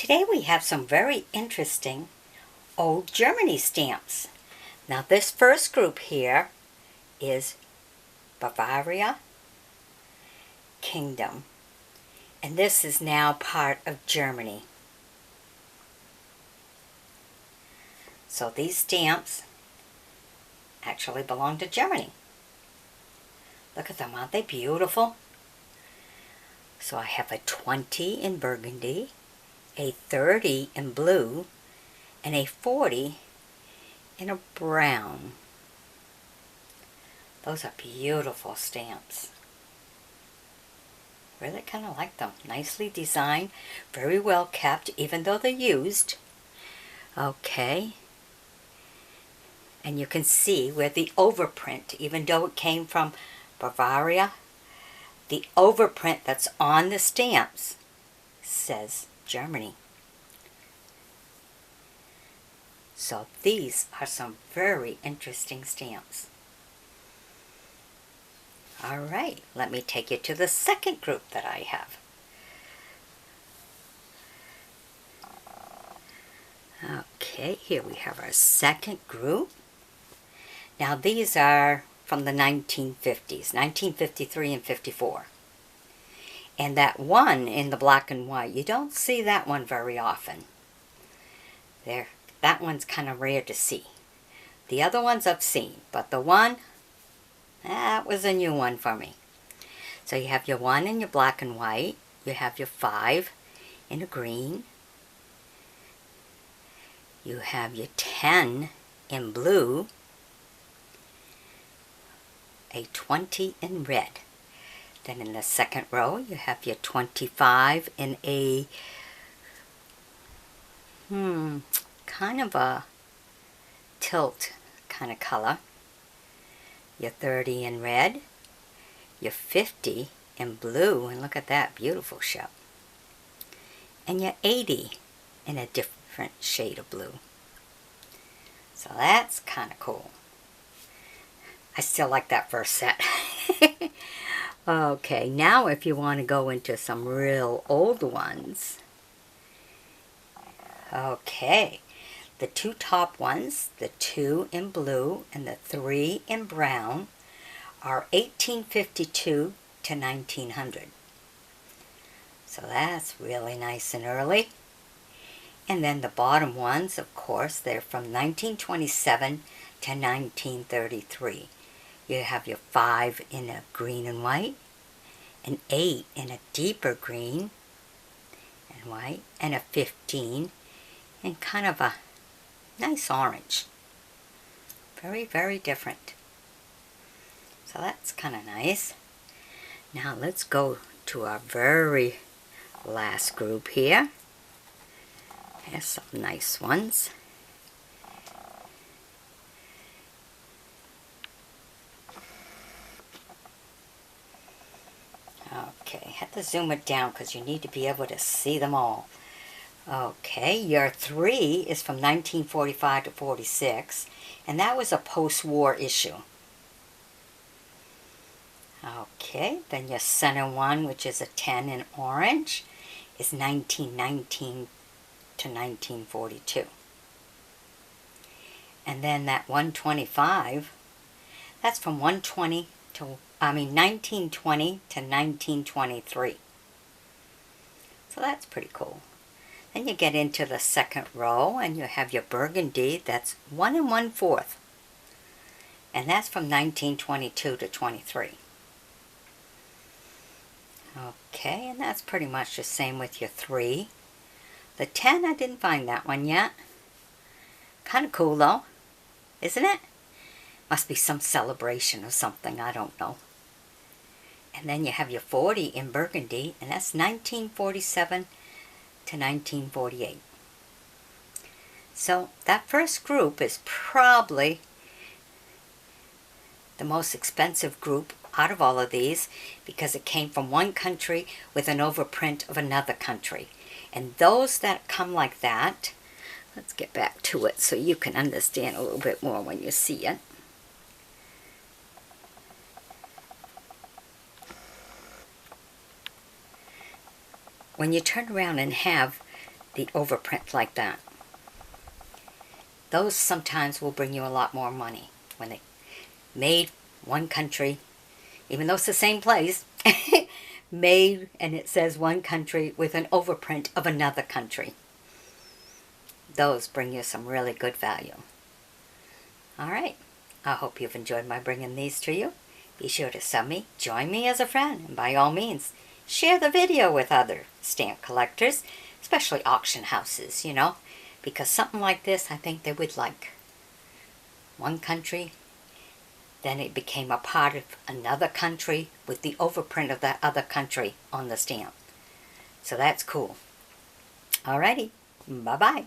Today we have some very interesting old Germany stamps. Now this first group here is Bavaria Kingdom, and this is now part of Germany. So these stamps actually belong to Germany. Look at them, aren't they beautiful? So I have a 20 in burgundy, a 30 in blue, and a 40 in a brown. Those are beautiful stamps. Really kind of like them. Nicely designed, very well kept, even though they're used. Okay. And you can see where the overprint, even though it came from Bavaria, the overprint that's on the stamps says Germany. So these are some very interesting stamps. All right, let me take you to the second group that I have. Okay, here we have our second group. Now these are from the 1950s, 1953 and 54. And that one in the black and white, you don't see that one very often. That one's kind of rare to see. The other ones I've seen, but the one, that was a new one for me. So you have your 1 in your black and white, you have your 5 in a green, you have your 10 in blue, a 20 in red. Then in the second row you have your 25 in a kind of a tilt kind of color, your 30 in red, your 50 in blue, and look at that beautiful show, and your 80 in a different shade of blue. So that's kind of cool. I still like that first set. Okay, now if you want to go into some real old ones. Okay, the two top ones, the 2 in blue and the 3 in brown, are 1852 to 1900. So that's really nice and early. And then the bottom ones, of course, they're from 1927 to 1933. You have your 5 in a green and white, an 8 in a deeper green and white, and a 15 in kind of a nice orange. Very, very different. So that's kind of nice. Now let's go to our very last group here. Here's some nice ones. Okay, had to zoom it down because you need to be able to see them all. Okay, your 3 is from 1945 to 46, and that was a post-war issue. Okay, then your center one, which is a 10 in orange, is 1919 to 1942. And then that 125, that's from 1920 to 1923. So that's pretty cool. Then you get into the second row and you have your burgundy, that's 1 1/4. And that's from 1922 to 23. Okay, and that's pretty much the same with your 3. The 10, I didn't find that one yet. Kind of cool though, isn't it? Must be some celebration or something, I don't know. And then you have your 40 in burgundy, and that's 1947 to 1948. So that first group is probably the most expensive group out of all of these because it came from one country with an overprint of another country. And those that come like that, let's get back to it so you can understand a little bit more when you see it. When you turn around and have the overprint like that. Those sometimes will bring you a lot more money when they made one country, even though it's the same place, made and it says one country with an overprint of another country. Those bring you some really good value. All right, I hope you've enjoyed my bringing these to you. Be sure to sub me, join me as a friend, and by all means, share the video with other stamp collectors, especially auction houses, you know, because something like this I think they would like. One country, then it became a part of another country with the overprint of that other country on the stamp. So that's cool. Alrighty, bye-bye.